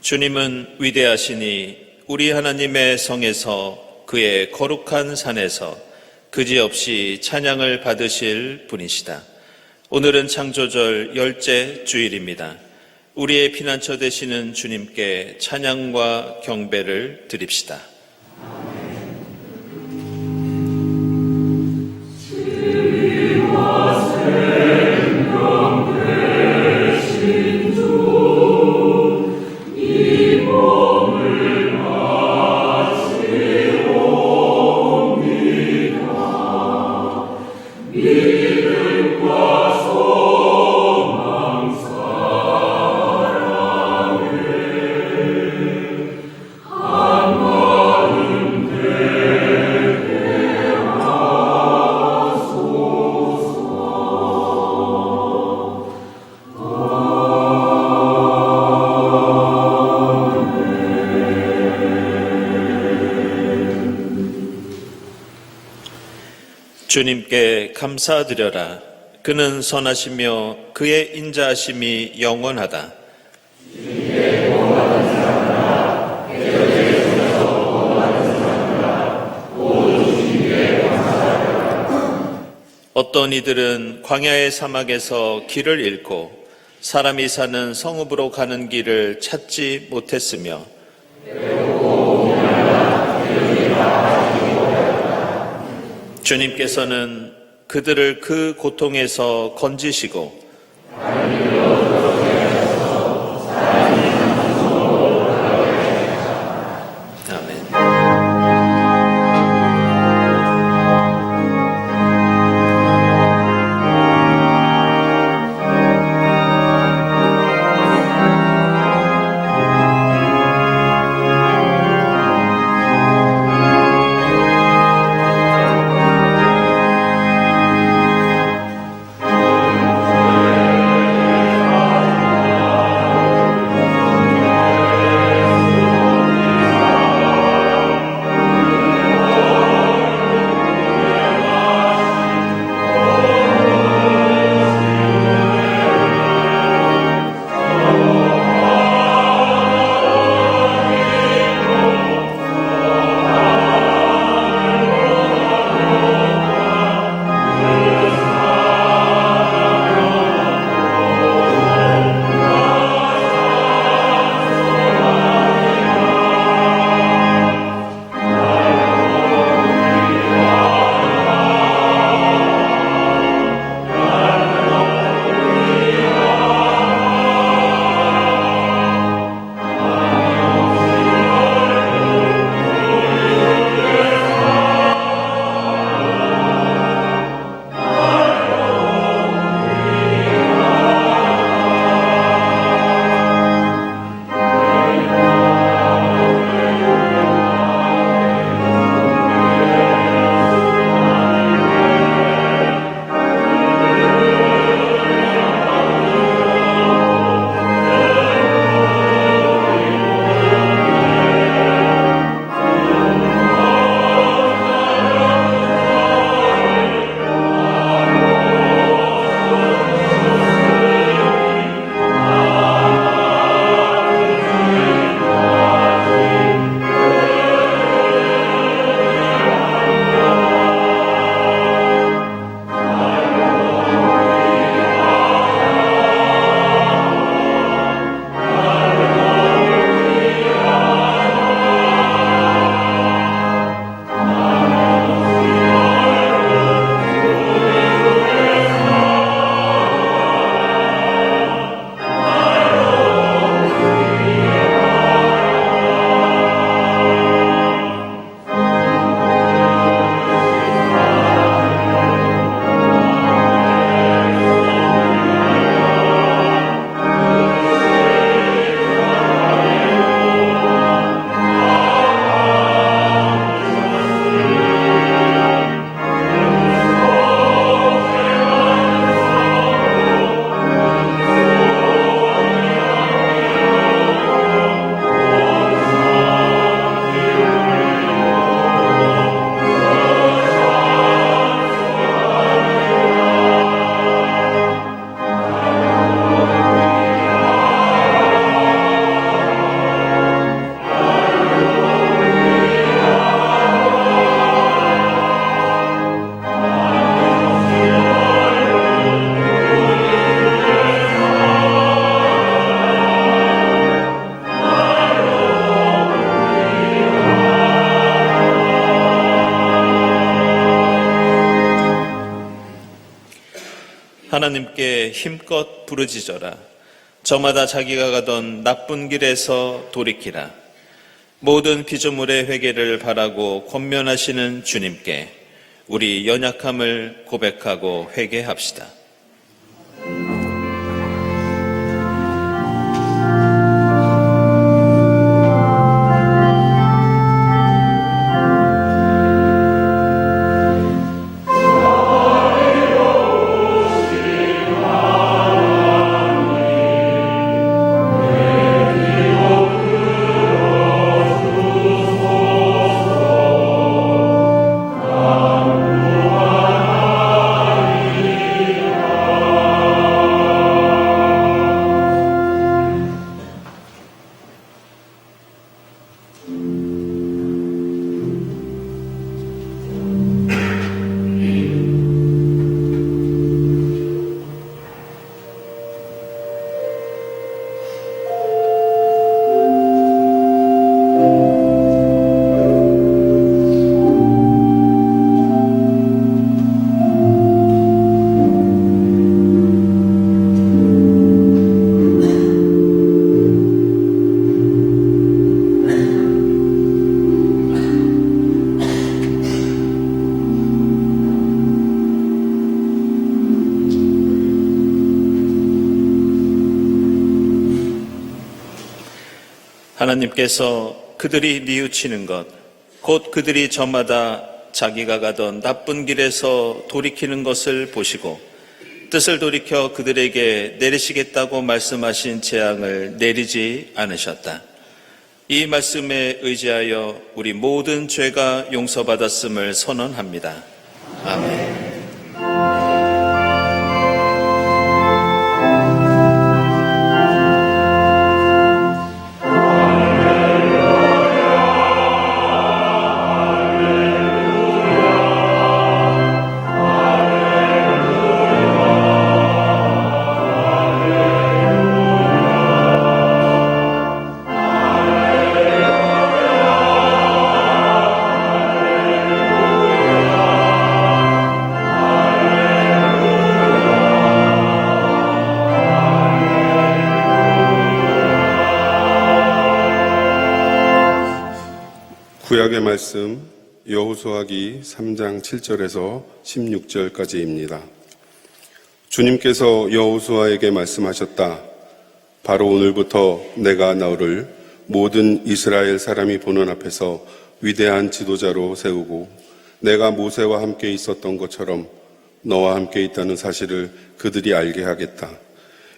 주님은 위대하시니 우리 하나님의 성에서 그의 거룩한 산에서 그지없이 찬양을 받으실 분이시다. 오늘은 창조절 10째 주일입니다. 우리의 피난처 되시는 주님께 찬양과 경배를 드립시다. 주님께 감사드려라. 그는 선하시며 그의 인자하심이 영원하다. 어떤 이들은 광야의 사막에서 길을 잃고 사람이 사는 성읍으로 가는 길을 찾지 못했으며 주님께서는 그들을 그 고통에서 건지시고 아멘. 하나님께 힘껏 부르짖어라. 저마다 자기가 가던 나쁜 길에서 돌이키라. 모든 피조물의 회개를 바라고 권면하시는 주님께 우리 연약함을 고백하고 회개합시다. 하나님께서 그들이 뉘우치는 것, 곧 그들이 저마다 자기가 가던 나쁜 길에서 돌이키는 것을 보시고 뜻을 돌이켜 그들에게 내리시겠다고 말씀하신 재앙을 내리지 않으셨다. 이 말씀에 의지하여 우리 모든 죄가 용서받았음을 선언합니다. 아멘. 구약의 말씀 여호수아기 3장 7절에서 16절까지입니다. 주님께서 여호수아에게 말씀하셨다. 바로 오늘부터 내가 너를 모든 이스라엘 사람이 보는 앞에서 위대한 지도자로 세우고 내가 모세와 함께 있었던 것처럼 너와 함께 있다는 사실을 그들이 알게 하겠다.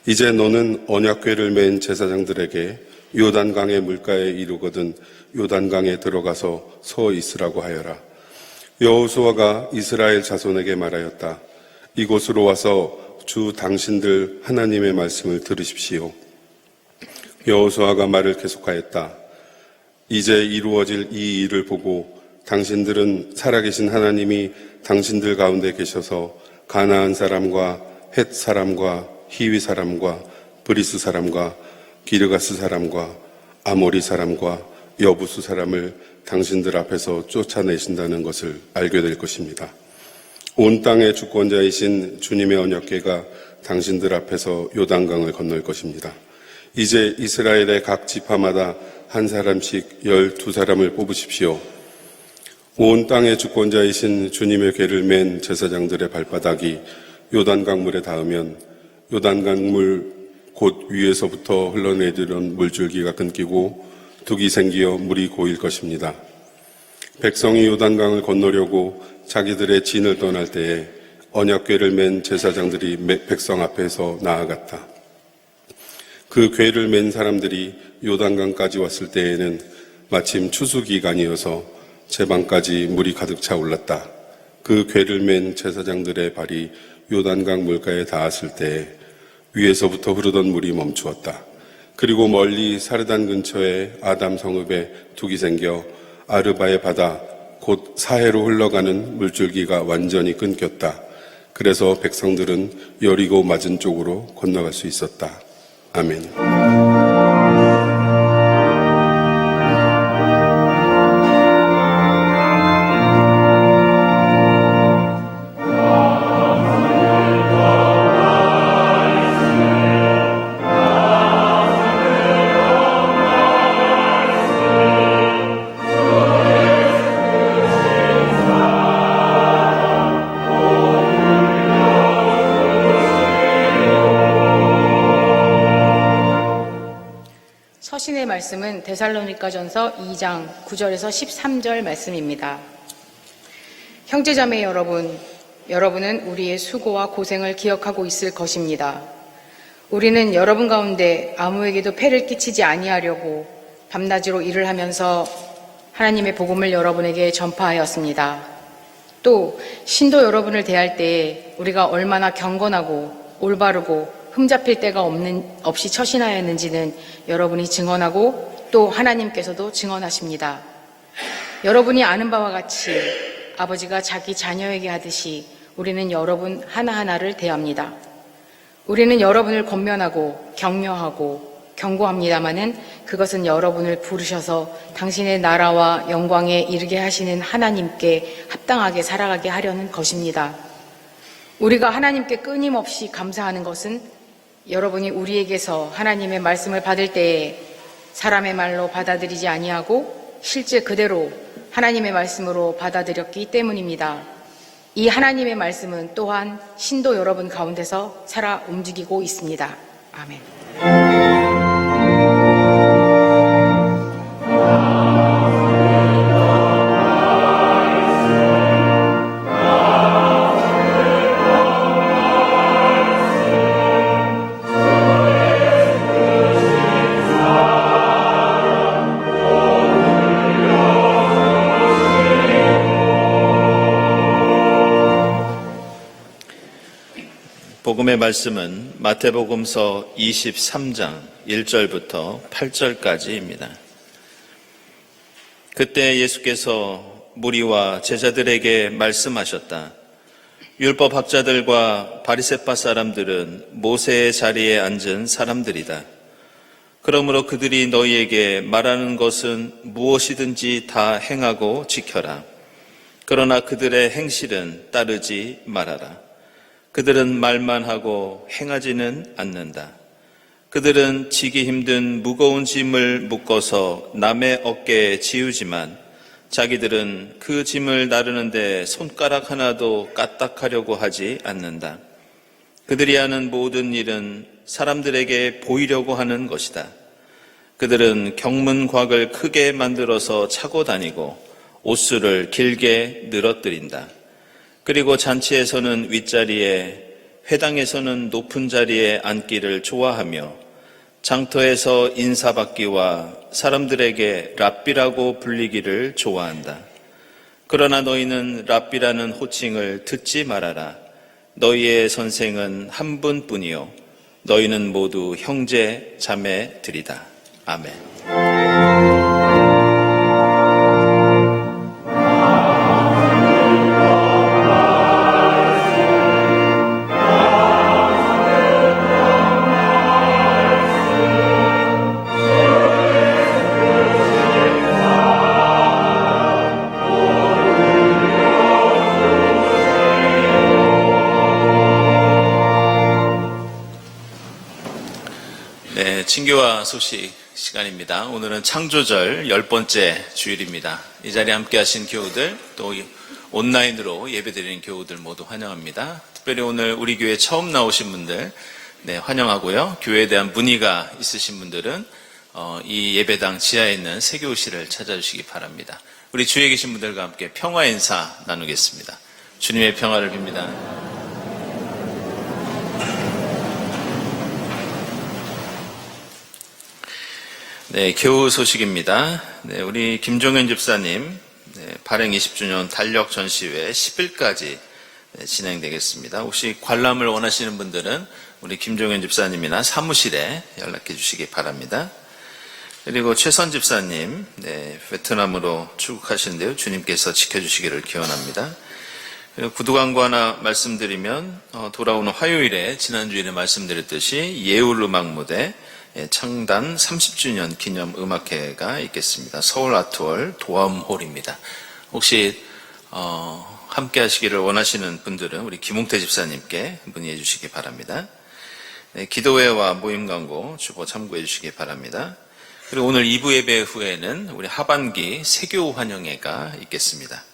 이제 너는 언약궤를 맨 제사장들에게 요단강의 물가에 이르거든 요단강에 들어가서 서 있으라고 하여라. 여호수아가 이스라엘 자손에게 말하였다. 이곳으로 와서 주 당신들 하나님의 말씀을 들으십시오. 여호수아가 말을 계속하였다. 이제 이루어질 이 일을 보고 당신들은 살아계신 하나님이 당신들 가운데 계셔서 가나안 사람과 헷 사람과 히위 사람과 브리스 사람과 기르가스 사람과 아모리 사람과 여부수 사람을 당신들 앞에서 쫓아내신다는 것을 알게 될 것입니다. 온 땅의 주권자이신 주님의 언약궤가 당신들 앞에서 요단강을 건널 것입니다. 이제 이스라엘의 각 지파마다 한 사람씩 12사람을 뽑으십시오. 온 땅의 주권자이신 주님의 궤를 맨 제사장들의 발바닥이 요단강 물에 닿으면 요단강 물 곧 위에서부터 흘러내리던 물줄기가 끊기고 둑이 생기어 물이 고일 것입니다. 백성이 요단강을 건너려고 자기들의 진을 떠날 때에 언약궤를 맨 제사장들이 백성 앞에서 나아갔다. 그 궤를 맨 사람들이 요단강까지 왔을 때에는 마침 추수기간이어서 제방까지 물이 가득 차 올랐다. 그 궤를 맨 제사장들의 발이 요단강 물가에 닿았을 때에 위에서부터 흐르던 물이 멈추었다. 그리고 멀리 사르단 근처에 아담 성읍에 둑이 생겨 아르바의 바다 곧 사해로 흘러가는 물줄기가 완전히 끊겼다. 그래서 백성들은 여리고 맞은 쪽으로 건너갈 수 있었다. 아멘. 말씀은 데살로니가전서 2장 9절에서 13절 말씀입니다. 형제자매 여러분, 여러분은 우리의 수고와 고생을 기억하고 있을 것입니다. 우리는 여러분 가운데 아무에게도 폐를 끼치지 아니하려고 밤낮으로 일을 하면서 하나님의 복음을 여러분에게 전파하였습니다. 또 신도 여러분을 대할 때에 우리가 얼마나 경건하고 올바르고 흠잡힐 데가 없이 처신하였는지는 여러분이 증언하고 또 하나님께서도 증언하십니다. 여러분이 아는 바와 같이 아버지가 자기 자녀에게 하듯이 우리는 여러분 하나하나를 대합니다. 우리는 여러분을 권면하고 격려하고 경고합니다마는 그것은 여러분을 부르셔서 당신의 나라와 영광에 이르게 하시는 하나님께 합당하게 살아가게 하려는 것입니다. 우리가 하나님께 끊임없이 감사하는 것은 여러분이 우리에게서 하나님의 말씀을 받을 때에 사람의 말로 받아들이지 아니하고 실제 그대로 하나님의 말씀으로 받아들였기 때문입니다. 이 하나님의 말씀은 또한 신도 여러분 가운데서 살아 움직이고 있습니다. 아멘. 복음의 말씀은 마태복음서 23장 1절부터 8절까지입니다. 그때 예수께서 무리와 제자들에게 말씀하셨다. 율법학자들과 바리새파 사람들은 모세의 자리에 앉은 사람들이다. 그러므로 그들이 너희에게 말하는 것은 무엇이든지 다 행하고 지켜라. 그러나 그들의 행실은 따르지 말아라. 그들은 말만 하고 행하지는 않는다. 그들은 지기 힘든 무거운 짐을 묶어서 남의 어깨에 지우지만 자기들은 그 짐을 나르는데 손가락 하나도 까딱하려고 하지 않는다. 그들이 하는 모든 일은 사람들에게 보이려고 하는 것이다. 그들은 경문곽을 크게 만들어서 차고 다니고 옷수를 길게 늘어뜨린다. 그리고 잔치에서는 윗자리에, 회당에서는 높은 자리에 앉기를 좋아하며 장터에서 인사받기와 사람들에게 랍비라고 불리기를 좋아한다. 그러나 너희는 랍비라는 호칭을 듣지 말아라. 너희의 선생은 한 분뿐이요 너희는 모두 형제 자매들이다. 아멘. 친교와 소식 시간입니다. 오늘은 창조절 10번째 주일입니다. 이 자리에 함께 하신 교우들, 또 온라인으로 예배드리는 교우들 모두 환영합니다. 특별히 오늘 우리 교회 처음 나오신 분들 환영하고요. 교회에 대한 문의가 있으신 분들은 이 예배당 지하에 있는 세교실을 찾아주시기 바랍니다. 우리 주위에 계신 분들과 함께 평화 인사 나누겠습니다. 주님의 평화를 빕니다. 네, 교우 소식입니다. 네, 우리 김종현 집사님 발행 20주년 달력 전시회 10일까지 진행되겠습니다. 혹시 관람을 원하시는 분들은 우리 김종현 집사님이나 사무실에 연락해 주시기 바랍니다. 그리고 최선 집사님, 베트남으로 출국하시는데요. 주님께서 지켜주시기를 기원합니다. 그리고 구두광고 하나 말씀드리면 돌아오는 화요일에 지난주일에 말씀드렸듯이 예울 음악 무대 창단 30주년 기념 음악회가 있겠습니다. 서울 아트월 도암홀입니다. 혹시 함께 하시기를 원하시는 분들은 우리 김웅태 집사님께 문의해 주시기 바랍니다. 기도회와 모임 광고 주보 참고해 주시기 바랍니다. 그리고 오늘 2부 예배 후에는 우리 하반기 세교 환영회가 있겠습니다.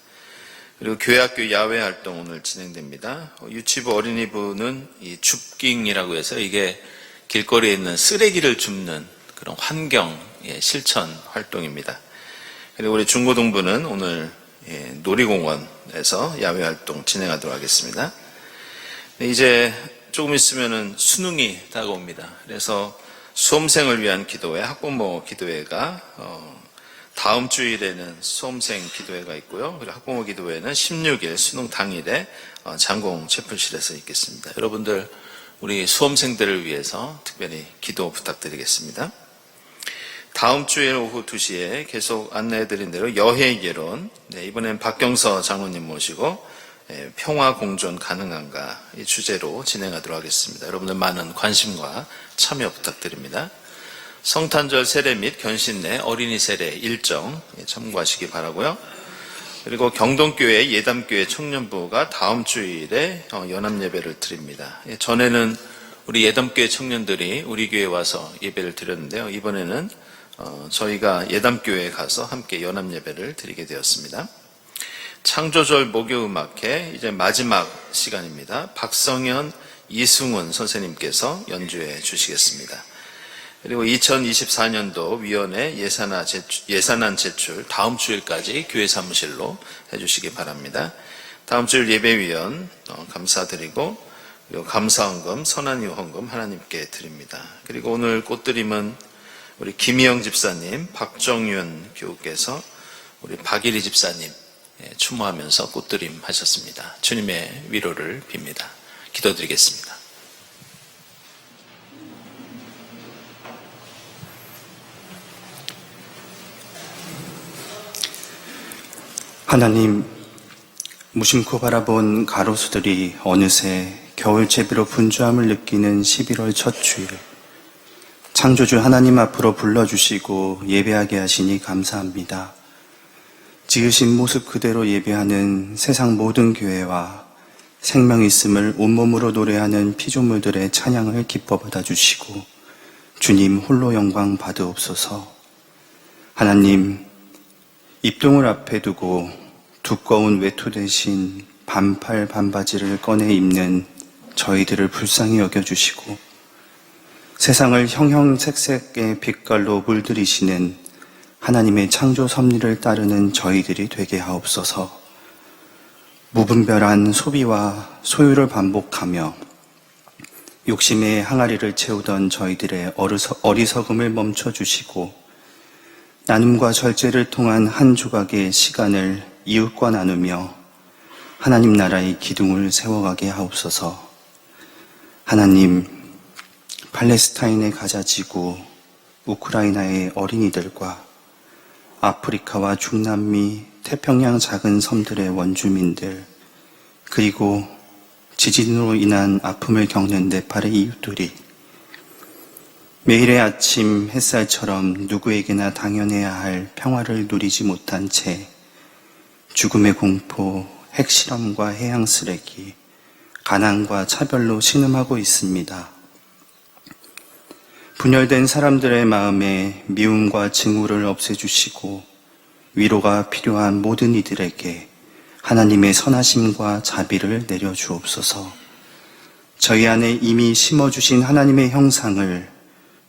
그리고 교회학교 야외 활동 오늘 진행됩니다. 유치부 어린이부는 이 줍깅이라고 해서 이게 길거리에 있는 쓰레기를 줍는 그런 환경의 실천 활동입니다. 그리고 우리 중고등부는 오늘 놀이공원에서 야외 활동 진행하도록 하겠습니다. 이제 조금 있으면은 수능이 다가옵니다. 그래서 수험생을 위한 기도회, 학부모 기도회가 다음 주일에는 수험생 기도회가 있고요. 그리고 학부모 기도회는 16일 수능 당일에 장공 채플실에서 있겠습니다. 여러분들 우리 수험생들을 위해서 특별히 기도 부탁드리겠습니다. 다음 주일 오후 2시에 계속 안내해드린 대로 여해개론, 이번엔 박경서 장로님 모시고 평화 공존 가능한가 이 주제로 진행하도록 하겠습니다. 여러분들 많은 관심과 참여 부탁드립니다. 성탄절 세례 및 견신례 어린이 세례 일정 참고하시기 바라고요. 그리고 경동교회 예담교회 청년부가 다음 주일에 연합예배를 드립니다. 전에는 우리 예담교회 청년들이 우리 교회에 와서 예배를 드렸는데요. 이번에는 저희가 예담교회에 가서 함께 연합예배를 드리게 되었습니다. 창조절 목요음악회 이제 마지막 시간입니다. 박성현, 이승훈 선생님께서 연주해 주시겠습니다. 그리고 2024년도 위원회 예산안 제출 다음 주일까지 교회 사무실로 해주시기 바랍니다. 다음 주일 예배위원 감사드리고 그리고 감사헌금, 선한이유 헌금 하나님께 드립니다. 그리고 오늘 꽃드림은 우리 김희영 집사님, 박정윤 교우께서 우리 박일희 집사님 추모하면서 꽃드림 하셨습니다. 주님의 위로를 빕니다. 기도드리겠습니다. 하나님, 무심코 바라본 가로수들이 어느새 겨울제비로 분주함을 느끼는 11월 첫 주일, 창조주 하나님 앞으로 불러주시고 예배하게 하시니 감사합니다. 지으신 모습 그대로 예배하는 세상 모든 교회와 생명 있음을 온몸으로 노래하는 피조물들의 찬양을 기뻐 받아주시고 주님 홀로 영광 받으옵소서. 하나님, 입동을 앞에 두고 두꺼운 외투 대신 반팔 반바지를 꺼내 입는 저희들을 불쌍히 여겨주시고 세상을 형형색색의 빛깔로 물들이시는 하나님의 창조 섭리를 따르는 저희들이 되게 하옵소서. 무분별한 소비와 소유를 반복하며 욕심의 항아리를 채우던 저희들의 어리석음을 멈춰주시고 나눔과 절제를 통한 한 조각의 시간을 이웃과 나누며 하나님 나라의 기둥을 세워가게 하옵소서. 하나님, 팔레스타인의 가자지구, 우크라이나의 어린이들과 아프리카와 중남미, 태평양 작은 섬들의 원주민들, 그리고 지진으로 인한 아픔을 겪는 네팔의 이웃들이 매일의 아침 햇살처럼 누구에게나 당연해야 할 평화를 누리지 못한 채 죽음의 공포, 핵실험과 해양 쓰레기, 가난과 차별로 신음하고 있습니다. 분열된 사람들의 마음에 미움과 증오를 없애주시고 위로가 필요한 모든 이들에게 하나님의 선하심과 자비를 내려주옵소서. 저희 안에 이미 심어주신 하나님의 형상을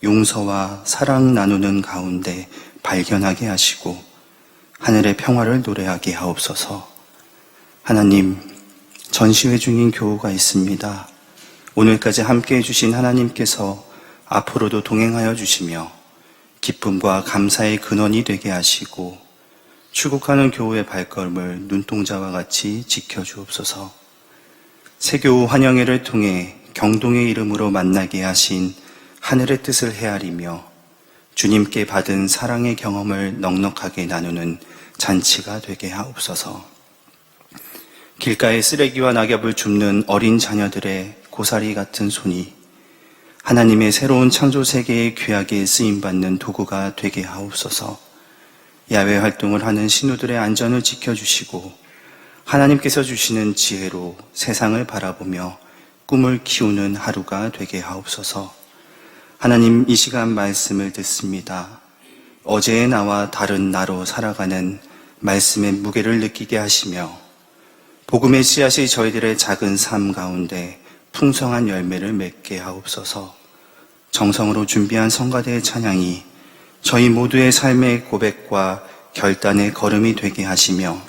용서와 사랑 나누는 가운데 발견하게 하시고 하늘의 평화를 노래하게 하옵소서. 하나님, 전시회 중인 교우가 있습니다. 오늘까지 함께 해주신 하나님께서 앞으로도 동행하여 주시며 기쁨과 감사의 근원이 되게 하시고 출국하는 교우의 발걸음을 눈동자와 같이 지켜주옵소서. 새교우 환영회를 통해 경동의 이름으로 만나게 하신 하늘의 뜻을 헤아리며 주님께 받은 사랑의 경험을 넉넉하게 나누는 잔치가 되게 하옵소서. 길가에 쓰레기와 낙엽을 줍는 어린 자녀들의 고사리 같은 손이 하나님의 새로운 창조 세계에 귀하게 쓰임받는 도구가 되게 하옵소서. 야외 활동을 하는 신우들의 안전을 지켜주시고 하나님께서 주시는 지혜로 세상을 바라보며 꿈을 키우는 하루가 되게 하옵소서. 하나님, 이 시간 말씀을 듣습니다. 어제의 나와 다른 나로 살아가는 말씀의 무게를 느끼게 하시며 복음의 씨앗이 저희들의 작은 삶 가운데 풍성한 열매를 맺게 하옵소서. 정성으로 준비한 성가대의 찬양이 저희 모두의 삶의 고백과 결단의 걸음이 되게 하시며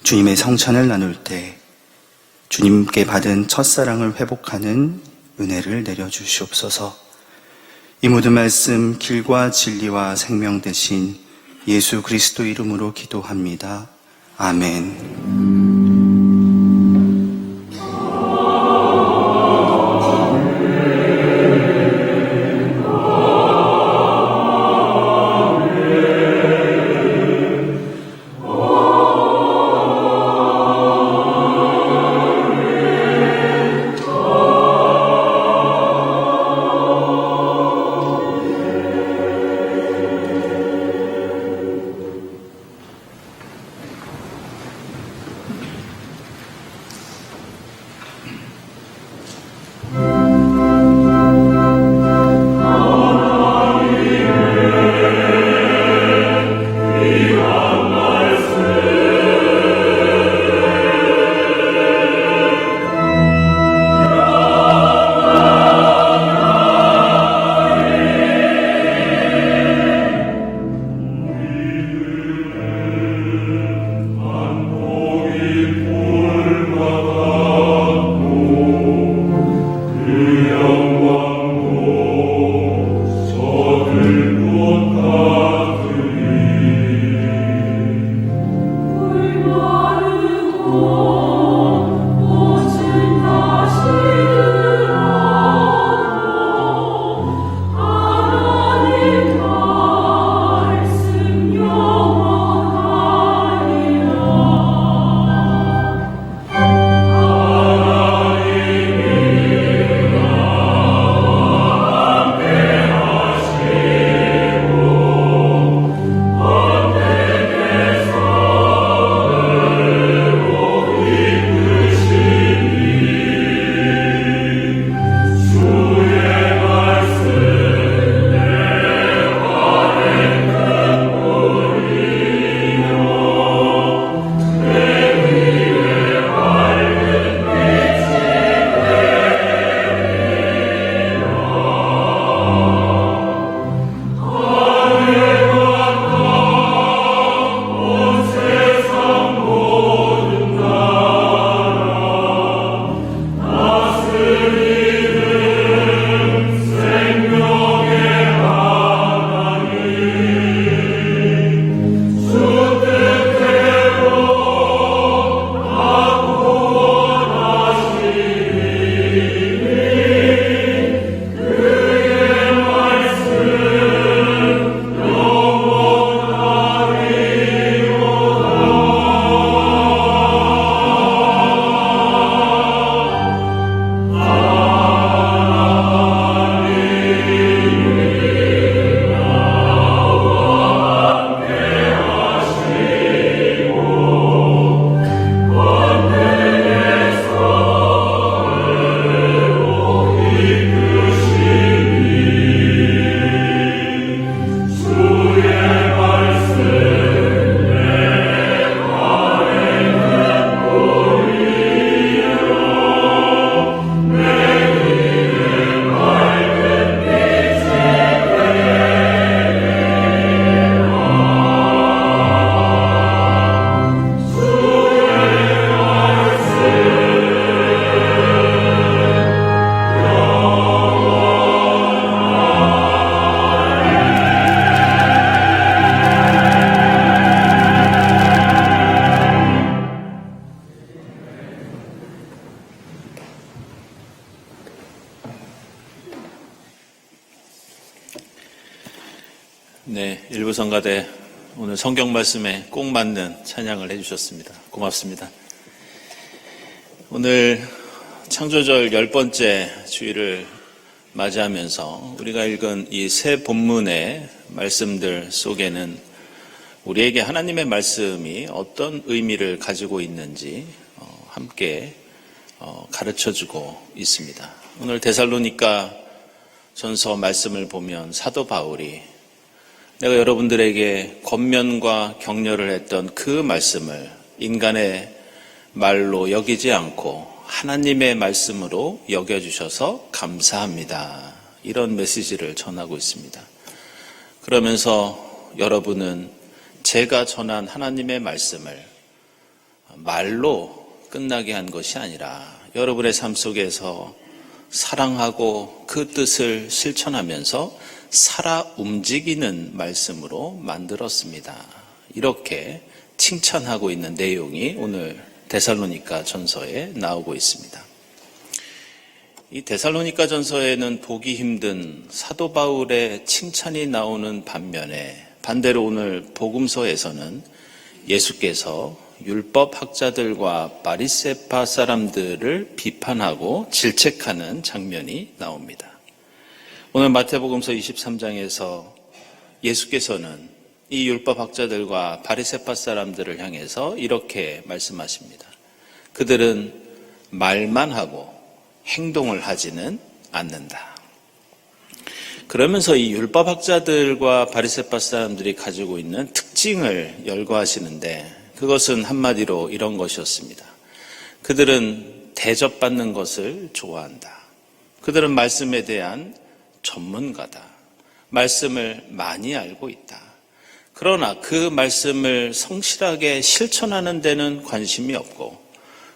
주님의 성찬을 나눌 때 주님께 받은 첫사랑을 회복하는 은혜를 내려주시옵소서. 이 모든 말씀 길과 진리와 생명 되신 예수 그리스도 이름으로 기도합니다. 아멘. 네, 일부 성가대 오늘 성경 말씀에 꼭 맞는 찬양을 해주셨습니다. 고맙습니다. 오늘 창조절 10번째 주일을 맞이하면서 우리가 읽은 이 세 본문의 말씀들 속에는 우리에게 하나님의 말씀이 어떤 의미를 가지고 있는지 함께 가르쳐주고 있습니다. 오늘 데살로니가 전서 말씀을 보면 사도 바울이 내가 여러분들에게 권면과 격려를 했던 그 말씀을 인간의 말로 여기지 않고 하나님의 말씀으로 여겨주셔서 감사합니다. 이런 메시지를 전하고 있습니다. 그러면서 여러분은 제가 전한 하나님의 말씀을 말로 끝나게 한 것이 아니라 여러분의 삶 속에서 사랑하고 그 뜻을 실천하면서 살아 움직이는 말씀으로 만들었습니다. 이렇게 칭찬하고 있는 내용이 오늘 데살로니가 전서에 나오고 있습니다. 이 데살로니가 전서에는 보기 힘든 사도 바울의 칭찬이 나오는 반면에 반대로 오늘 복음서에서는 예수께서 율법학자들과 바리새파 사람들을 비판하고 질책하는 장면이 나옵니다. 오늘 마태복음서 23장에서 예수께서는 이 율법학자들과 바리새파 사람들을 향해서 이렇게 말씀하십니다. 그들은 말만 하고 행동을 하지는 않는다. 그러면서 이 율법학자들과 바리새파 사람들이 가지고 있는 특징을 열거하시는데 그것은 한마디로 이런 것이었습니다. 그들은 대접받는 것을 좋아한다. 그들은 말씀에 대한 전문가다. 말씀을 많이 알고 있다. 그러나 그 말씀을 성실하게 실천하는 데는 관심이 없고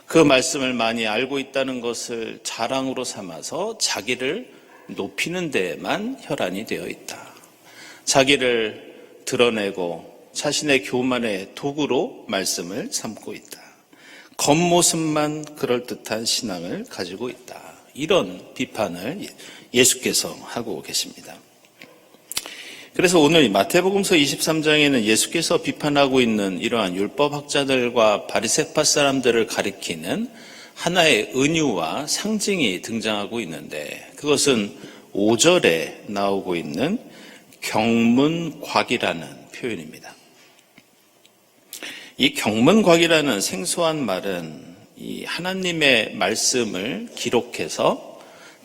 그 말씀을 많이 알고 있다는 것을 자랑으로 삼아서 자기를 높이는 데에만 혈안이 되어 있다. 자기를 드러내고 자신의 교만의 도구로 말씀을 삼고 있다. 겉모습만 그럴듯한 신앙을 가지고 있다. 이런 비판을 예수께서 하고 계십니다. 그래서 오늘 마태복음서 23장에는 예수께서 비판하고 있는 이러한 율법학자들과 바리새파 사람들을 가리키는 하나의 은유와 상징이 등장하고 있는데 그것은 5절에 나오고 있는 경문곽이라는 표현입니다. 이 경문곽이라는 생소한 말은 이 하나님의 말씀을 기록해서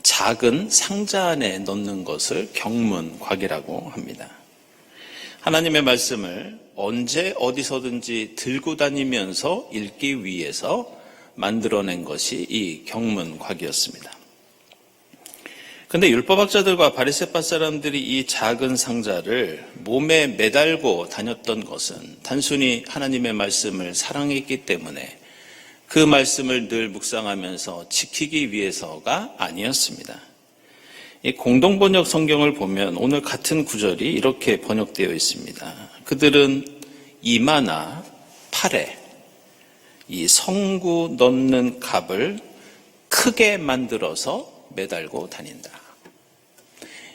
작은 상자 안에 넣는 것을 경문곽이라고 합니다. 하나님의 말씀을 언제 어디서든지 들고 다니면서 읽기 위해서 만들어낸 것이 이 경문곽이었습니다. 그런데 율법학자들과 바리새파 사람들이 이 작은 상자를 몸에 매달고 다녔던 것은 단순히 하나님의 말씀을 사랑했기 때문에 그 말씀을 늘 묵상하면서 지키기 위해서가 아니었습니다. 이 공동번역 성경을 보면 오늘 같은 구절이 이렇게 번역되어 있습니다. 그들은 이마나 팔에 이 성구 넣는 갑을 크게 만들어서 매달고 다닌다.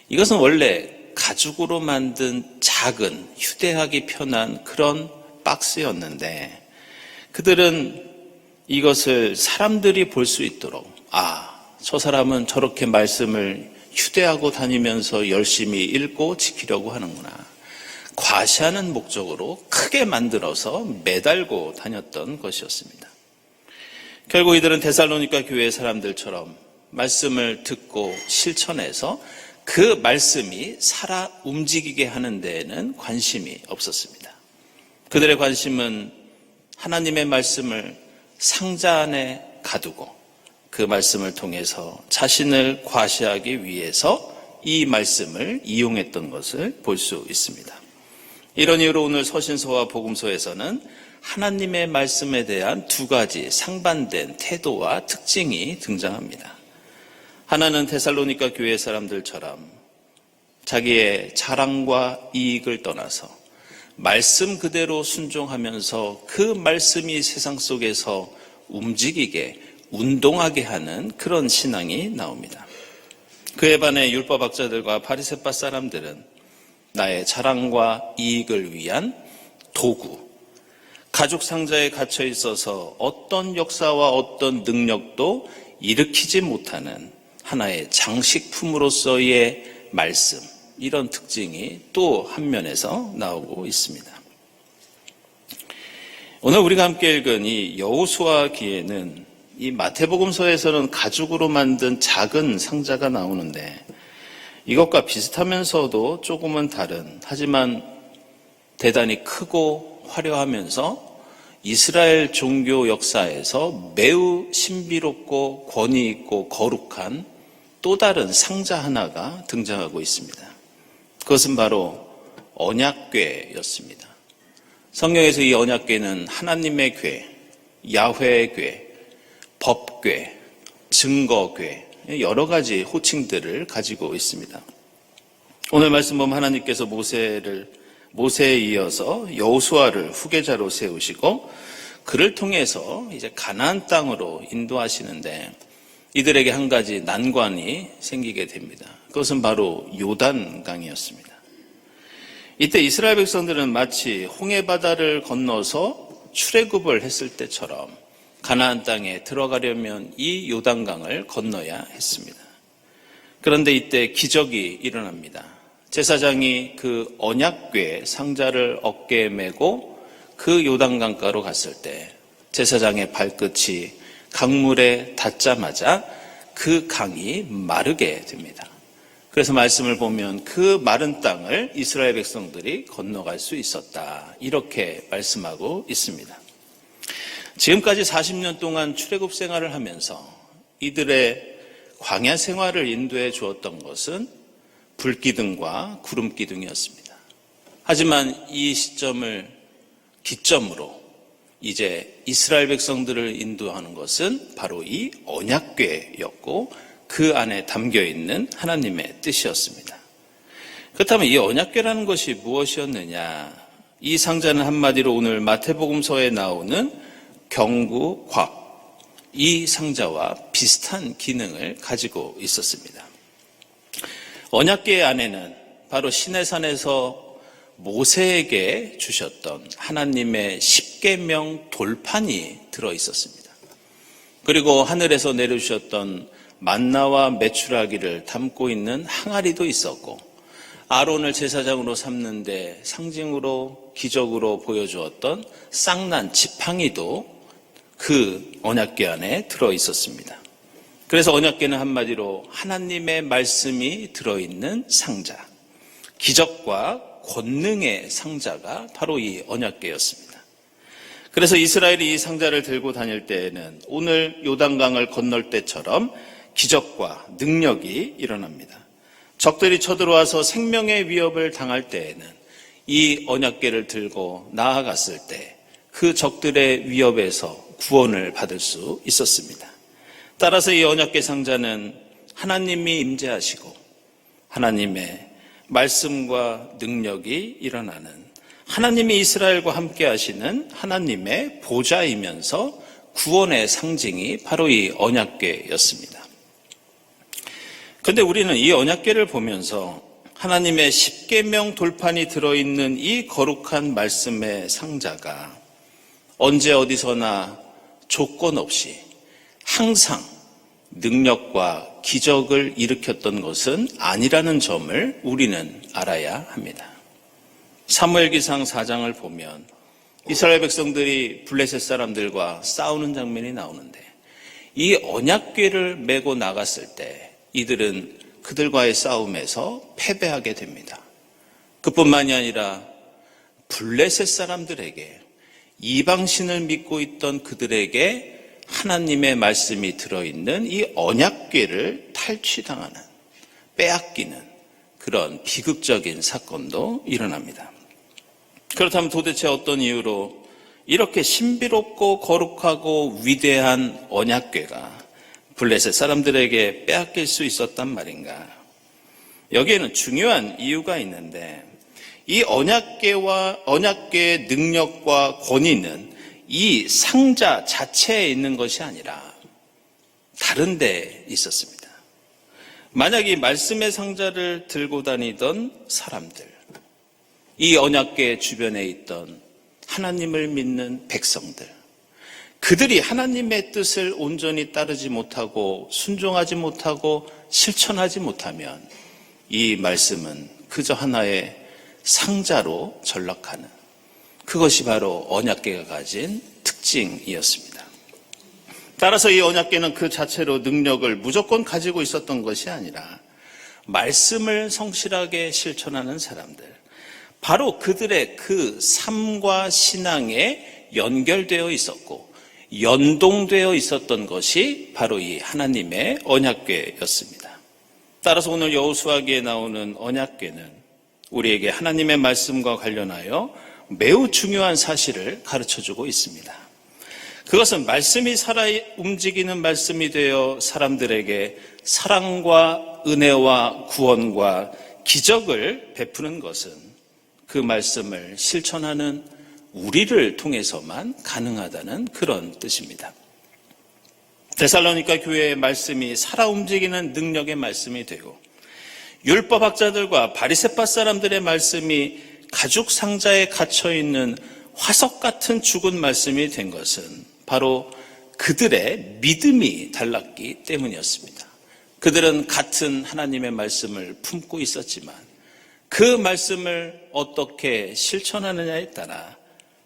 이것은 원래 가죽으로 만든 작은 휴대하기 편한 그런 박스였는데 그들은 이것을 사람들이 볼 수 있도록 저 사람은 저렇게 말씀을 휴대하고 다니면서 열심히 읽고 지키려고 하는구나. 과시하는 목적으로 크게 만들어서 매달고 다녔던 것이었습니다. 결국 이들은 데살로니가 교회 사람들처럼 말씀을 듣고 실천해서 그 말씀이 살아 움직이게 하는 데에는 관심이 없었습니다. 그들의 관심은 하나님의 말씀을 상자 안에 가두고 그 말씀을 통해서 자신을 과시하기 위해서 이 말씀을 이용했던 것을 볼 수 있습니다. 이런 이유로 오늘 서신서와 복음서에서는 하나님의 말씀에 대한 두 가지 상반된 태도와 특징이 등장합니다. 하나는 데살로니가 교회 사람들처럼 자기의 자랑과 이익을 떠나서 말씀 그대로 순종하면서 그 말씀이 세상 속에서 움직이게 운동하게 하는 그런 신앙이 나옵니다. 그에 반해 율법학자들과 바리새파 사람들은 나의 자랑과 이익을 위한 도구, 가죽 상자에 갇혀 있어서 어떤 역사와 어떤 능력도 일으키지 못하는 하나의 장식품으로서의 말씀, 이런 특징이 또 한 면에서 나오고 있습니다. 오늘 우리가 함께 읽은 이 여호수아기에는 이 마태복음서에서는 가죽으로 만든 작은 상자가 나오는데 이것과 비슷하면서도 조금은 다른, 하지만 대단히 크고 화려하면서 이스라엘 종교 역사에서 매우 신비롭고 권위 있고 거룩한 또 다른 상자 하나가 등장하고 있습니다. 그것은 바로 언약궤였습니다. 성경에서 이 언약궤는 하나님의 궤, 야훼의 궤, 법궤, 증거궤, 여러 가지 호칭들을 가지고 있습니다. 오늘 말씀 보면 하나님께서 모세에 이어서 여호수아를 후계자로 세우시고 그를 통해서 이제 가나안 땅으로 인도하시는데 이들에게 한 가지 난관이 생기게 됩니다. 그것은 바로 요단강이었습니다. 이때 이스라엘 백성들은 마치 홍해바다를 건너서 출애굽을 했을 때처럼 가나안 땅에 들어가려면 이 요단강을 건너야 했습니다. 그런데 이때 기적이 일어납니다. 제사장이 그 언약궤 상자를 어깨에 메고 그 요단강가로 갔을 때 제사장의 발끝이 강물에 닿자마자 그 강이 마르게 됩니다. 그래서 말씀을 보면 그 마른 땅을 이스라엘 백성들이 건너갈 수 있었다. 이렇게 말씀하고 있습니다. 지금까지 40년 동안 출애굽 생활을 하면서 이들의 광야 생활을 인도해 주었던 것은 불기둥과 구름기둥이었습니다. 하지만 이 시점을 기점으로 이제 이스라엘 백성들을 인도하는 것은 바로 이 언약궤였고 그 안에 담겨있는 하나님의 뜻이었습니다. 그렇다면 이 언약궤라는 것이 무엇이었느냐? 이 상자는 한마디로 오늘 마태복음서에 나오는 경구곽, 이 상자와 비슷한 기능을 가지고 있었습니다. 언약궤 안에는 바로 시내산에서 모세에게 주셨던 하나님의 십계명 돌판이 들어있었습니다. 그리고 하늘에서 내려주셨던 만나와 메추라기를 담고 있는 항아리도 있었고 아론을 제사장으로 삼는데 상징으로 기적으로 보여주었던 쌍난 지팡이도 그 언약궤 안에 들어있었습니다. 그래서 언약궤는 한마디로 하나님의 말씀이 들어있는 상자, 기적과 권능의 상자가 바로 이 언약궤였습니다. 그래서 이스라엘이 이 상자를 들고 다닐 때에는 오늘 요단강을 건널 때처럼 기적과 능력이 일어납니다. 적들이 쳐들어와서 생명의 위협을 당할 때에는 이 언약궤를 들고 나아갔을 때 그 적들의 위협에서 구원을 받을 수 있었습니다. 따라서 이 언약궤 상자는 하나님이 임재하시고 하나님의 말씀과 능력이 일어나는 하나님이 이스라엘과 함께 하시는 하나님의 보좌이면서 구원의 상징이 바로 이 언약궤였습니다. 그런데 우리는 이 언약궤를 보면서 하나님의 십계명 돌판이 들어있는 이 거룩한 말씀의 상자가 언제 어디서나 조건 없이 항상 능력과 기적을 일으켰던 것은 아니라는 점을 우리는 알아야 합니다. 사무엘기상 4장을 보면 이스라엘 백성들이 블레셋 사람들과 싸우는 장면이 나오는데 이 언약궤를 메고 나갔을 때 이들은 그들과의 싸움에서 패배하게 됩니다. 그뿐만이 아니라 블레셋 사람들에게 이방신을 믿고 있던 그들에게 하나님의 말씀이 들어있는 이 언약궤를 탈취당하는, 빼앗기는 그런 비극적인 사건도 일어납니다. 그렇다면 도대체 어떤 이유로 이렇게 신비롭고 거룩하고 위대한 언약궤가 블레셋 사람들에게 빼앗길 수 있었단 말인가? 여기에는 중요한 이유가 있는데 이 언약궤의 능력과 권위는 이 상자 자체에 있는 것이 아니라 다른 데 있었습니다. 만약 이 말씀의 상자를 들고 다니던 사람들, 이 언약궤 주변에 있던 하나님을 믿는 백성들, 그들이 하나님의 뜻을 온전히 따르지 못하고 순종하지 못하고 실천하지 못하면 이 말씀은 그저 하나의 상자로 전락하는, 그것이 바로 언약궤가 가진 특징이었습니다. 따라서 이 언약궤는 그 자체로 능력을 무조건 가지고 있었던 것이 아니라 말씀을 성실하게 실천하는 사람들, 바로 그들의 그 삶과 신앙에 연결되어 있었고 연동되어 있었던 것이 바로 이 하나님의 언약궤였습니다. 따라서 오늘 여호수아기에 나오는 언약궤는 우리에게 하나님의 말씀과 관련하여 매우 중요한 사실을 가르쳐주고 있습니다. 그것은 말씀이 살아 움직이는 말씀이 되어 사람들에게 사랑과 은혜와 구원과 기적을 베푸는 것은 그 말씀을 실천하는 우리를 통해서만 가능하다는 그런 뜻입니다. 데살로니가 교회의 말씀이 살아 움직이는 능력의 말씀이 되고 율법학자들과 바리새파 사람들의 말씀이 가죽 상자에 갇혀 있는 화석 같은 죽은 말씀이 된 것은 바로 그들의 믿음이 달랐기 때문이었습니다. 그들은 같은 하나님의 말씀을 품고 있었지만 그 말씀을 어떻게 실천하느냐에 따라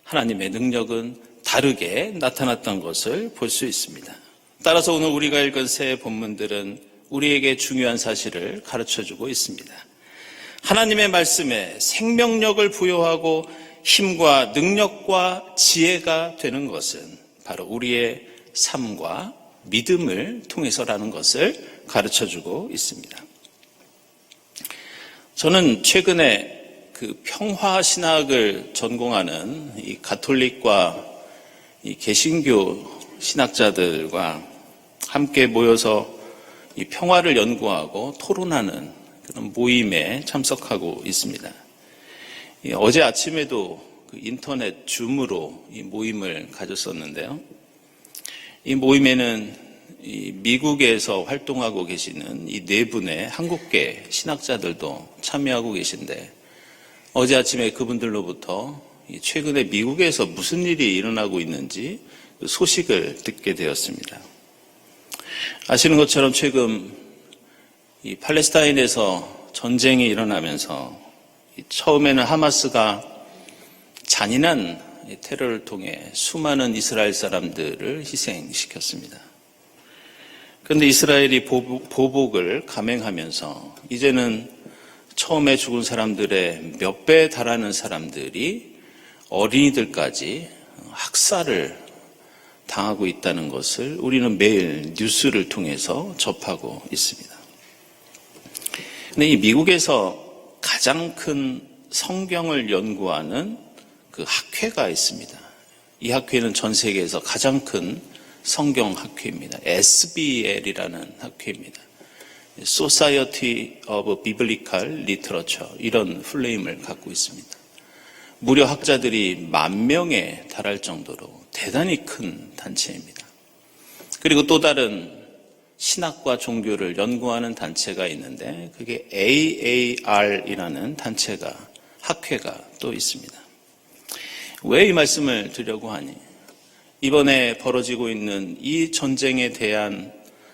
하나님의 능력은 다르게 나타났던 것을 볼 수 있습니다. 따라서 오늘 우리가 읽은 새 본문들은 우리에게 중요한 사실을 가르쳐주고 있습니다. 하나님의 말씀에 생명력을 부여하고 힘과 능력과 지혜가 되는 것은 바로 우리의 삶과 믿음을 통해서라는 것을 가르쳐주고 있습니다. 저는 최근에 그 평화신학을 전공하는 이 가톨릭과 이 개신교 신학자들과 함께 모여서 이 평화를 연구하고 토론하는 그런 모임에 참석하고 있습니다. 어제 아침에도 그 인터넷 줌으로 이 모임을 가졌었는데요. 이 모임에는 이 미국에서 활동하고 계시는 이 네 분의 한국계 신학자들도 참여하고 계신데 어제 아침에 그분들로부터 최근에 미국에서 무슨 일이 일어나고 있는지 소식을 듣게 되었습니다. 아시는 것처럼 최근 이 팔레스타인에서 전쟁이 일어나면서 처음에는 하마스가 잔인한 테러를 통해 수많은 이스라엘 사람들을 희생시켰습니다. 그런데 이스라엘이 보복을 감행하면서 이제는 처음에 죽은 사람들의 몇 배에 달하는 사람들이 어린이들까지 학살을 당하고 있다는 것을 우리는 매일 뉴스를 통해서 접하고 있습니다. 근데 이 미국에서 가장 큰 성경을 연구하는 그 학회가 있습니다. 이 학회는 전 세계에서 가장 큰 성경 학회입니다. SBL이라는 학회입니다. Society of Biblical Literature 이런 플레임을 갖고 있습니다. 무려 학자들이 10,000명에 달할 정도로 대단히 큰 단체입니다. 그리고 또 다른 신학과 종교를 연구하는 단체가 있는데 그게 AAR이라는 단체가 학회가 또 있습니다. 왜 이 말씀을 드리려고 하니? 이번에 벌어지고 있는 이 전쟁에 대한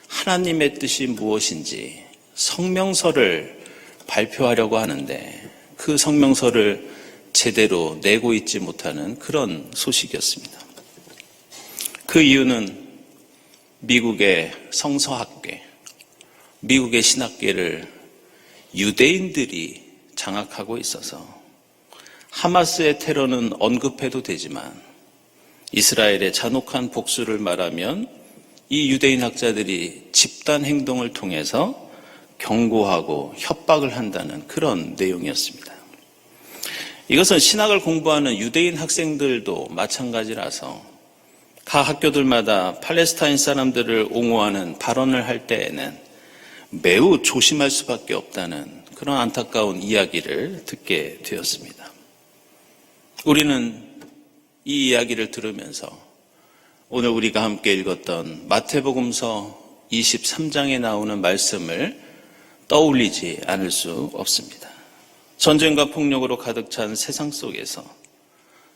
하나님의 뜻이 무엇인지 성명서를 발표하려고 하는데 그 성명서를 제대로 내고 있지 못하는 그런 소식이었습니다. 그 이유는 미국의 성서학계, 미국의 신학계를 유대인들이 장악하고 있어서 하마스의 테러는 언급해도 되지만 이스라엘의 잔혹한 복수를 말하면 이 유대인 학자들이 집단 행동을 통해서 경고하고 협박을 한다는 그런 내용이었습니다. 이것은 신학을 공부하는 유대인 학생들도 마찬가지라서 각 학교들마다 팔레스타인 사람들을 옹호하는 발언을 할 때에는 매우 조심할 수밖에 없다는 그런 안타까운 이야기를 듣게 되었습니다. 우리는 이 이야기를 들으면서 오늘 우리가 함께 읽었던 마태복음서 23장에 나오는 말씀을 떠올리지 않을 수 없습니다. 전쟁과 폭력으로 가득 찬 세상 속에서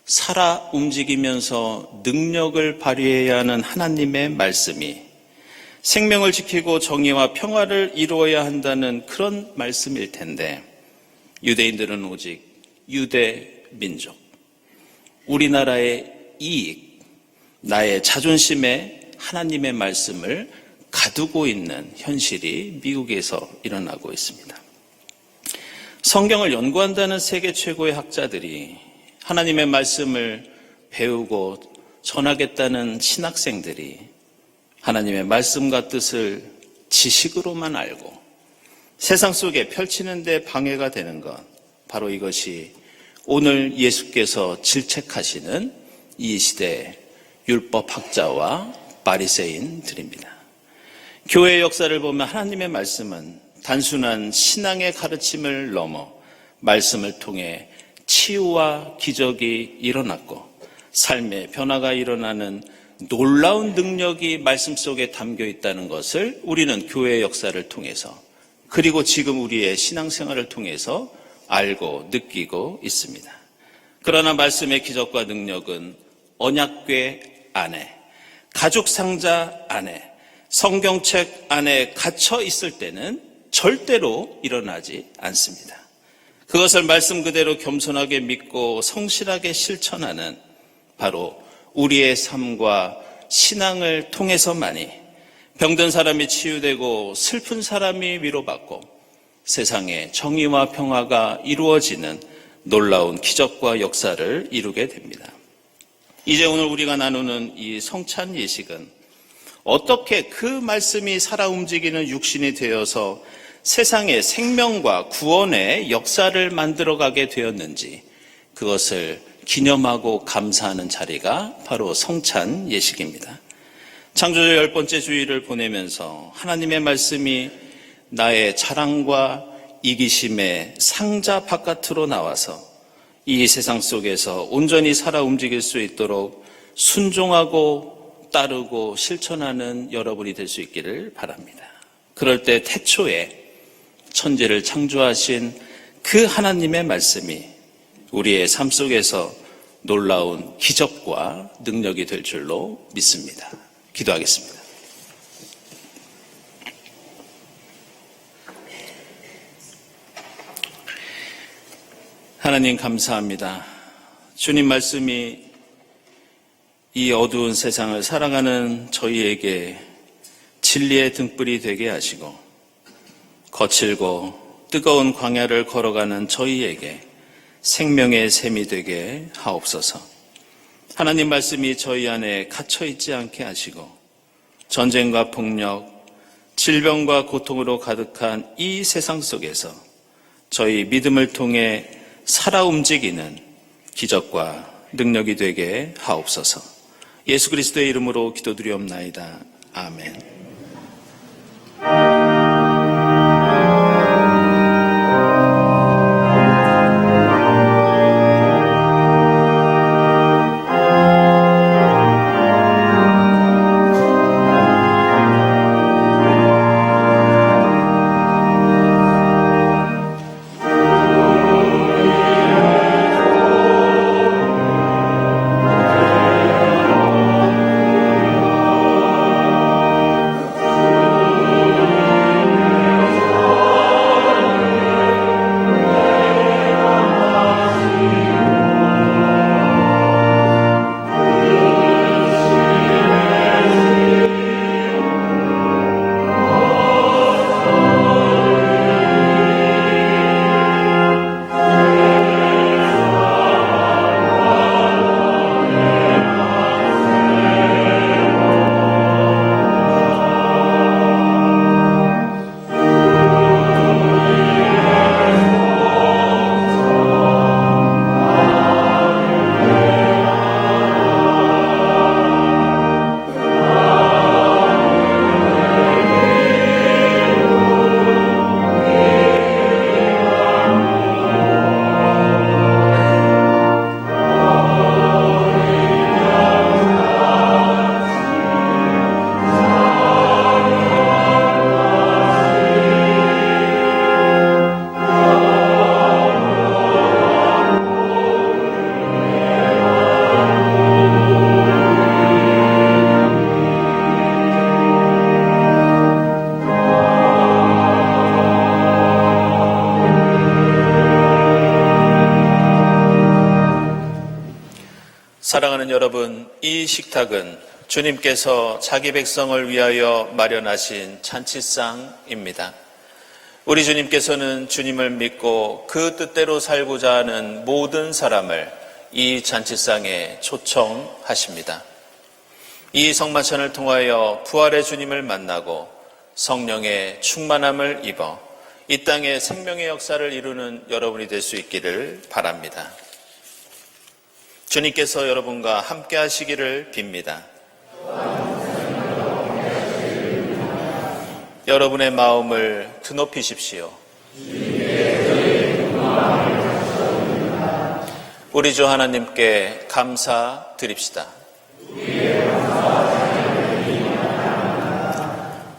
살아 움직이면서 능력을 발휘해야 하는 하나님의 말씀이 생명을 지키고 정의와 평화를 이루어야 한다는 그런 말씀일 텐데 유대인들은 오직 유대 민족, 우리나라의 이익, 나의 자존심에 하나님의 말씀을 가두고 있는 현실이 미국에서 일어나고 있습니다. 성경을 연구한다는 세계 최고의 학자들이 하나님의 말씀을 배우고 전하겠다는 신학생들이 하나님의 말씀과 뜻을 지식으로만 알고 세상 속에 펼치는데 방해가 되는 것, 바로 이것이 오늘 예수께서 질책하시는 이 시대의 율법학자와 바리새인들입니다. 교회의 역사를 보면 하나님의 말씀은 단순한 신앙의 가르침을 넘어 말씀을 통해 치유와 기적이 일어났고 삶의 변화가 일어나는 놀라운 능력이 말씀 속에 담겨 있다는 것을 우리는 교회의 역사를 통해서 그리고 지금 우리의 신앙생활을 통해서 알고 느끼고 있습니다. 그러나 말씀의 기적과 능력은 언약궤 안에, 가죽 상자 안에, 성경책 안에 갇혀 있을 때는 절대로 일어나지 않습니다. 그것을 말씀 그대로 겸손하게 믿고 성실하게 실천하는 바로 우리의 삶과 신앙을 통해서만이 병든 사람이 치유되고 슬픈 사람이 위로받고 세상에 정의와 평화가 이루어지는 놀라운 기적과 역사를 이루게 됩니다. 이제 오늘 우리가 나누는 이 성찬 예식은 어떻게 그 말씀이 살아 움직이는 육신이 되어서 세상의 생명과 구원의 역사를 만들어가게 되었는지 그것을 기념하고 감사하는 자리가 바로 성찬 예식입니다. 창조주 10번째 주일을 보내면서 하나님의 말씀이 나의 자랑과 이기심의 상자 바깥으로 나와서 이 세상 속에서 온전히 살아 움직일 수 있도록 순종하고 따르고 실천하는 여러분이 될 수 있기를 바랍니다. 그럴 때 태초에 천지를 창조하신 그 하나님의 말씀이 우리의 삶 속에서 놀라운 기적과 능력이 될 줄로 믿습니다. 기도하겠습니다. 하나님 감사합니다. 주님 말씀이 이 어두운 세상을 살아가는 저희에게 진리의 등불이 되게 하시고 거칠고 뜨거운 광야를 걸어가는 저희에게 생명의 샘이 되게 하옵소서. 하나님 말씀이 저희 안에 갇혀있지 않게 하시고 전쟁과 폭력, 질병과 고통으로 가득한 이 세상 속에서 저희 믿음을 통해 살아 움직이는 기적과 능력이 되게 하옵소서. 예수 그리스도의 이름으로 기도드리옵나이다. 아멘. 사랑하는 여러분, 이 식탁은 주님께서 자기 백성을 위하여 마련하신 잔치상입니다. 우리 주님께서는 주님을 믿고 그 뜻대로 살고자 하는 모든 사람을 이 잔치상에 초청하십니다. 이 성만찬을 통하여 부활의 주님을 만나고 성령의 충만함을 입어 이 땅에 생명의 역사를 이루는 여러분이 될 수 있기를 바랍니다. 주님께서 여러분과 함께 하시기를 빕니다. 여러분의 마음을 드높이십시오. 우리 주 하나님께 감사드립시다.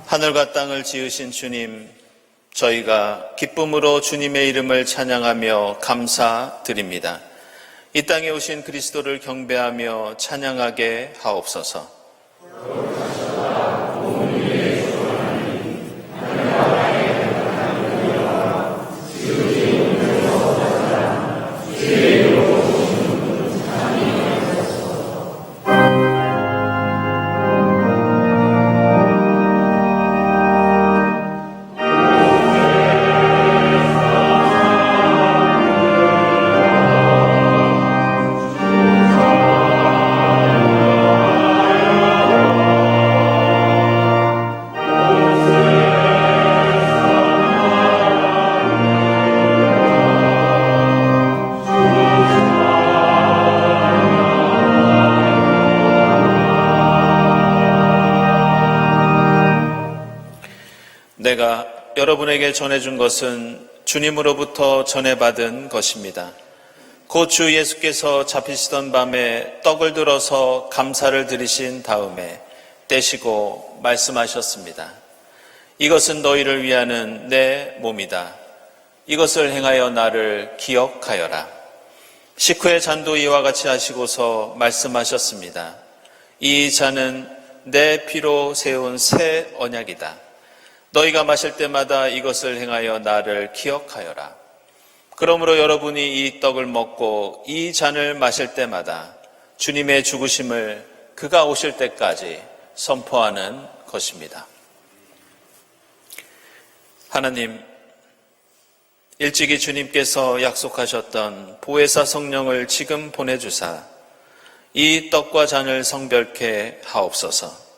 하늘과 땅을 지으신 주님, 저희가 기쁨으로 주님의 이름을 찬양하며 감사드립니다. 이 땅에 오신 그리스도를 경배하며 찬양하게 하옵소서. 내가 여러분에게 전해준 것은 주님으로부터 전해받은 것입니다. 곧 주 예수께서 잡히시던 밤에 떡을 들어서 감사를 드리신 다음에 떼시고 말씀하셨습니다. 이것은 너희를 위하는 내 몸이다. 이것을 행하여 나를 기억하여라. 식후에 잔도 이와 같이 하시고서 말씀하셨습니다. 이 잔은 내 피로 세운 새 언약이다. 너희가 마실 때마다 이것을 행하여 나를 기억하여라. 그러므로 여러분이 이 떡을 먹고 이 잔을 마실 때마다 주님의 죽으심을 그가 오실 때까지 선포하는 것입니다. 하나님, 일찍이 주님께서 약속하셨던 보혜사 성령을 지금 보내주사 이 떡과 잔을 성별케 하옵소서.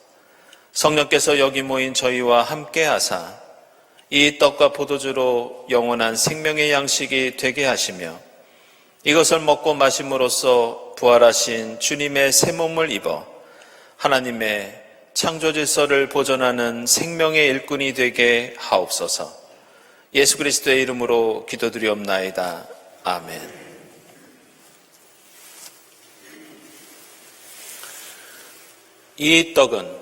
성령께서 여기 모인 저희와 함께 하사 이 떡과 포도주로 영원한 생명의 양식이 되게 하시며 이것을 먹고 마심으로써 부활하신 주님의 새 몸을 입어 하나님의 창조 질서를 보존하는 생명의 일꾼이 되게 하옵소서. 예수 그리스도의 이름으로 기도드리옵나이다. 아멘. 이 떡은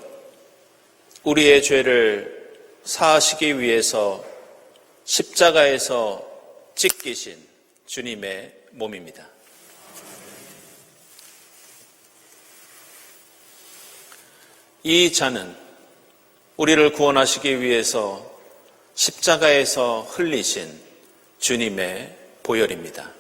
우리의 죄를 사하시기 위해서 십자가에서 찢기신 주님의 몸입니다. 이 잔은 우리를 구원하시기 위해서 십자가에서 흘리신 주님의 보혈입니다.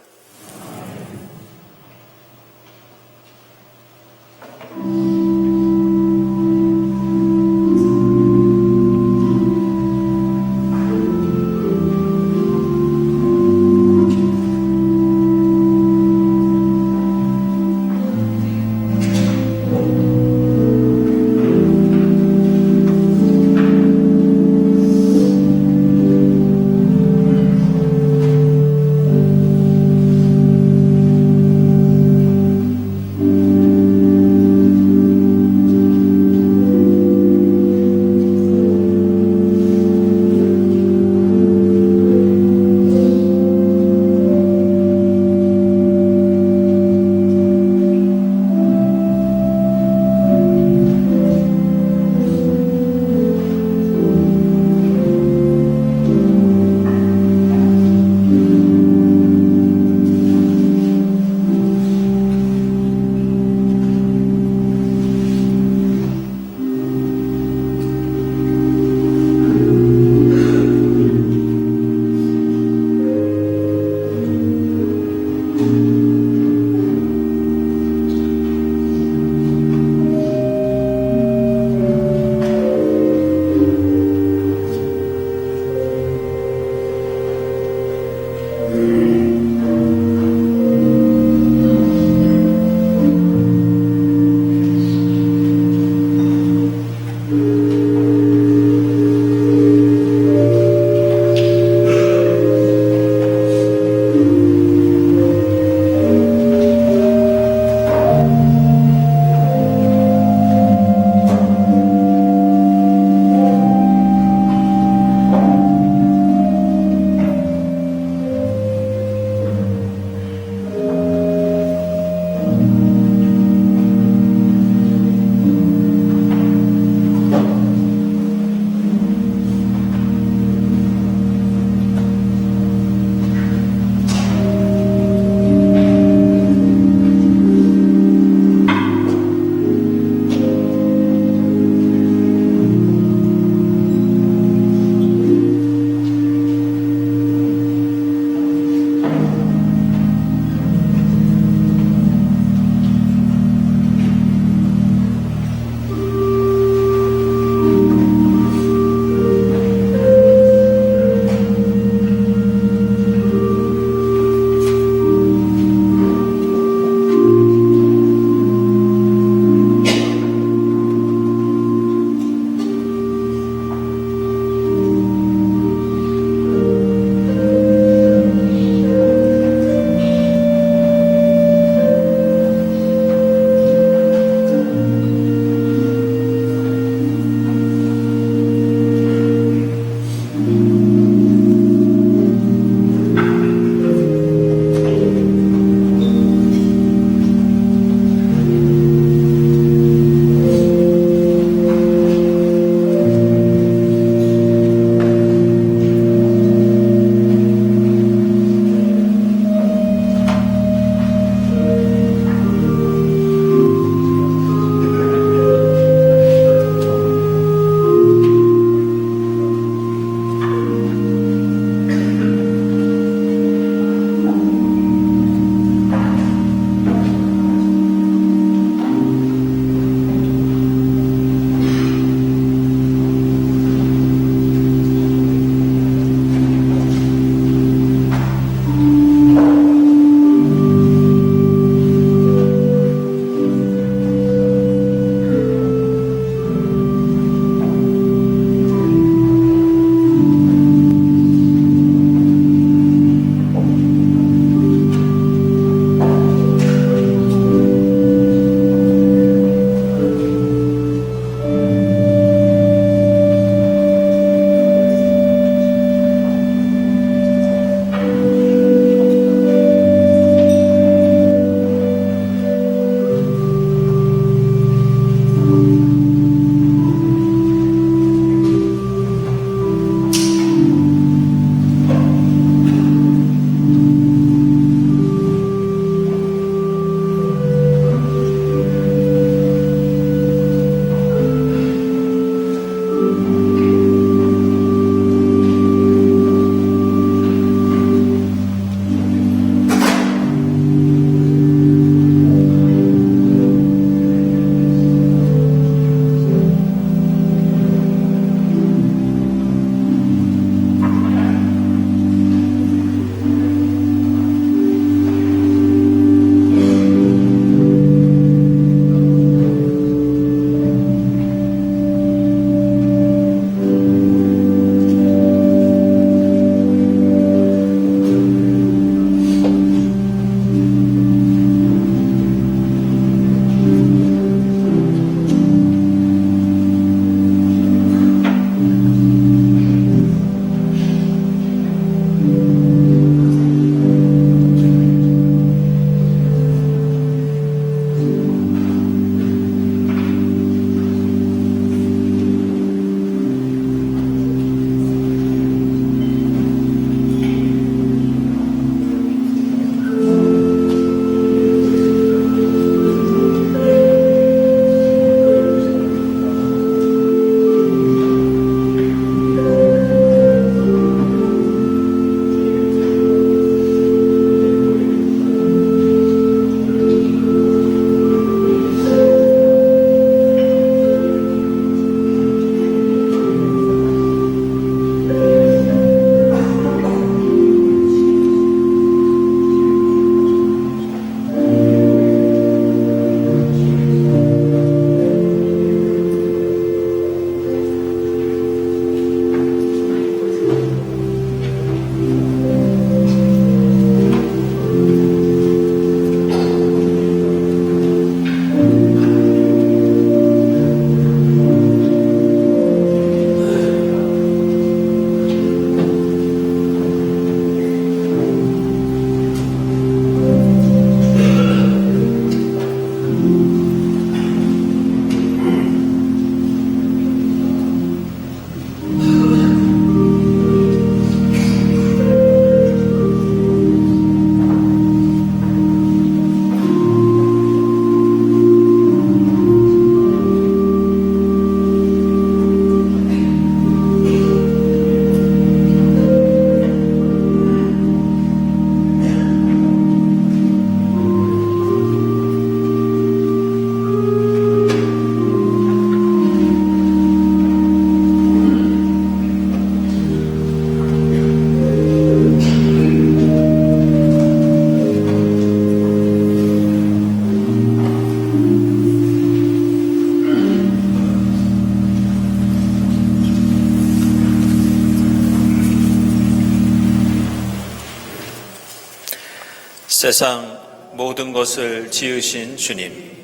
세상 모든 것을 지으신 주님,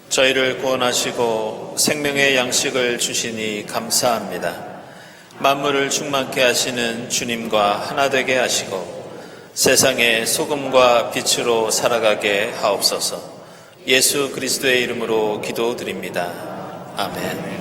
저희를 구원하시고 생명의 양식을 주시니 감사합니다. 만물을 충만케 하시는 주님과 하나 되게 하시고 세상의 소금과 빛으로 살아가게 하옵소서. 예수 그리스도의 이름으로 기도드립니다. 아멘.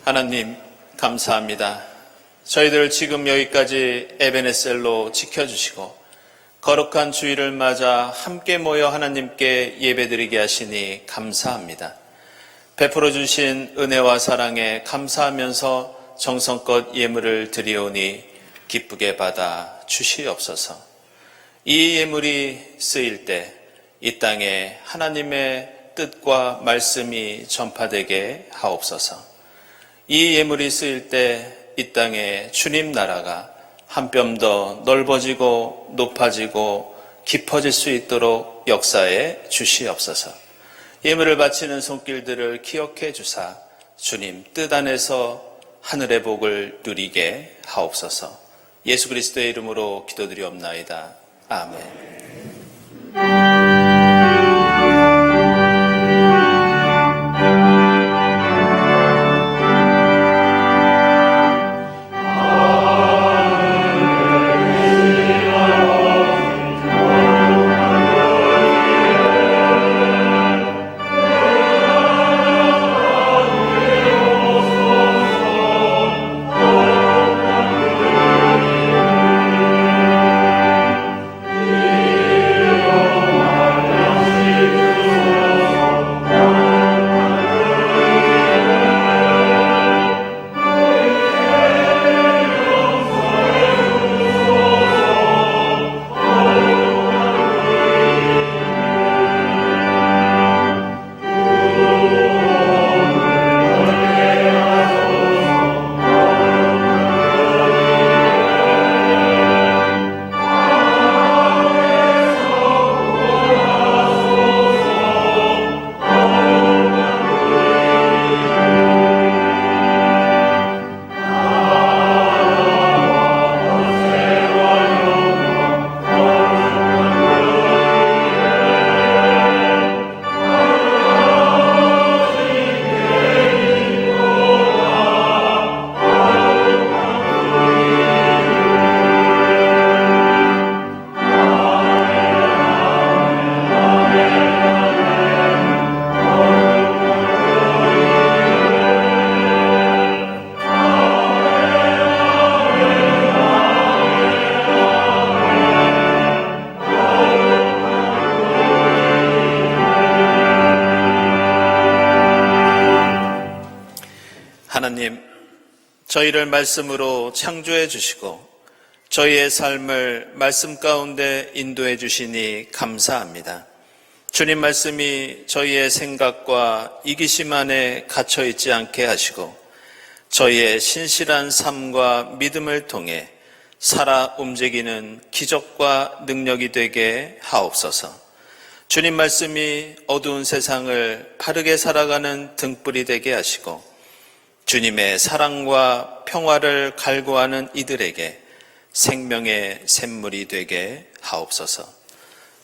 하나님 감사합니다. 저희들 지금 여기까지 에베네셀로 지켜주시고 거룩한 주일을 맞아 함께 모여 하나님께 예배드리게 하시니 감사합니다. 베풀어 주신 은혜와 사랑에 감사하면서 정성껏 예물을 드리오니 기쁘게 받아 주시옵소서. 이 예물이 쓰일 때 이 땅에 하나님의 뜻과 말씀이 전파되게 하옵소서. 이 예물이 쓰일 때 이 땅에 주님 나라가 한 뼘 더 넓어지고 높아지고 깊어질 수 있도록 역사해 주시옵소서. 예물을 바치는 손길들을 기억해 주사 주님 뜻 안에서 하늘의 복을 누리게 하옵소서. 예수 그리스도의 이름으로 기도드리옵나이다. 아멘. 저희를 말씀으로 창조해 주시고 저희의 삶을 말씀 가운데 인도해 주시니 감사합니다. 주님 말씀이 저희의 생각과 이기심 안에 갇혀 있지 않게 하시고 저희의 신실한 삶과 믿음을 통해 살아 움직이는 기적과 능력이 되게 하옵소서. 주님 말씀이 어두운 세상을 바르게 살아가는 등불이 되게 하시고 주님의 사랑과 평화를 갈구하는 이들에게 생명의 샘물이 되게 하옵소서.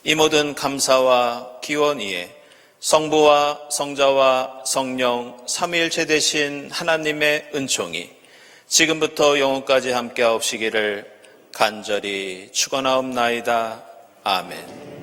이 모든 감사와 기원 위에 성부와 성자와 성령 삼위일체 되신 하나님의 은총이 지금부터 영원까지 함께 하옵시기를 간절히 축원하옵나이다. 아멘.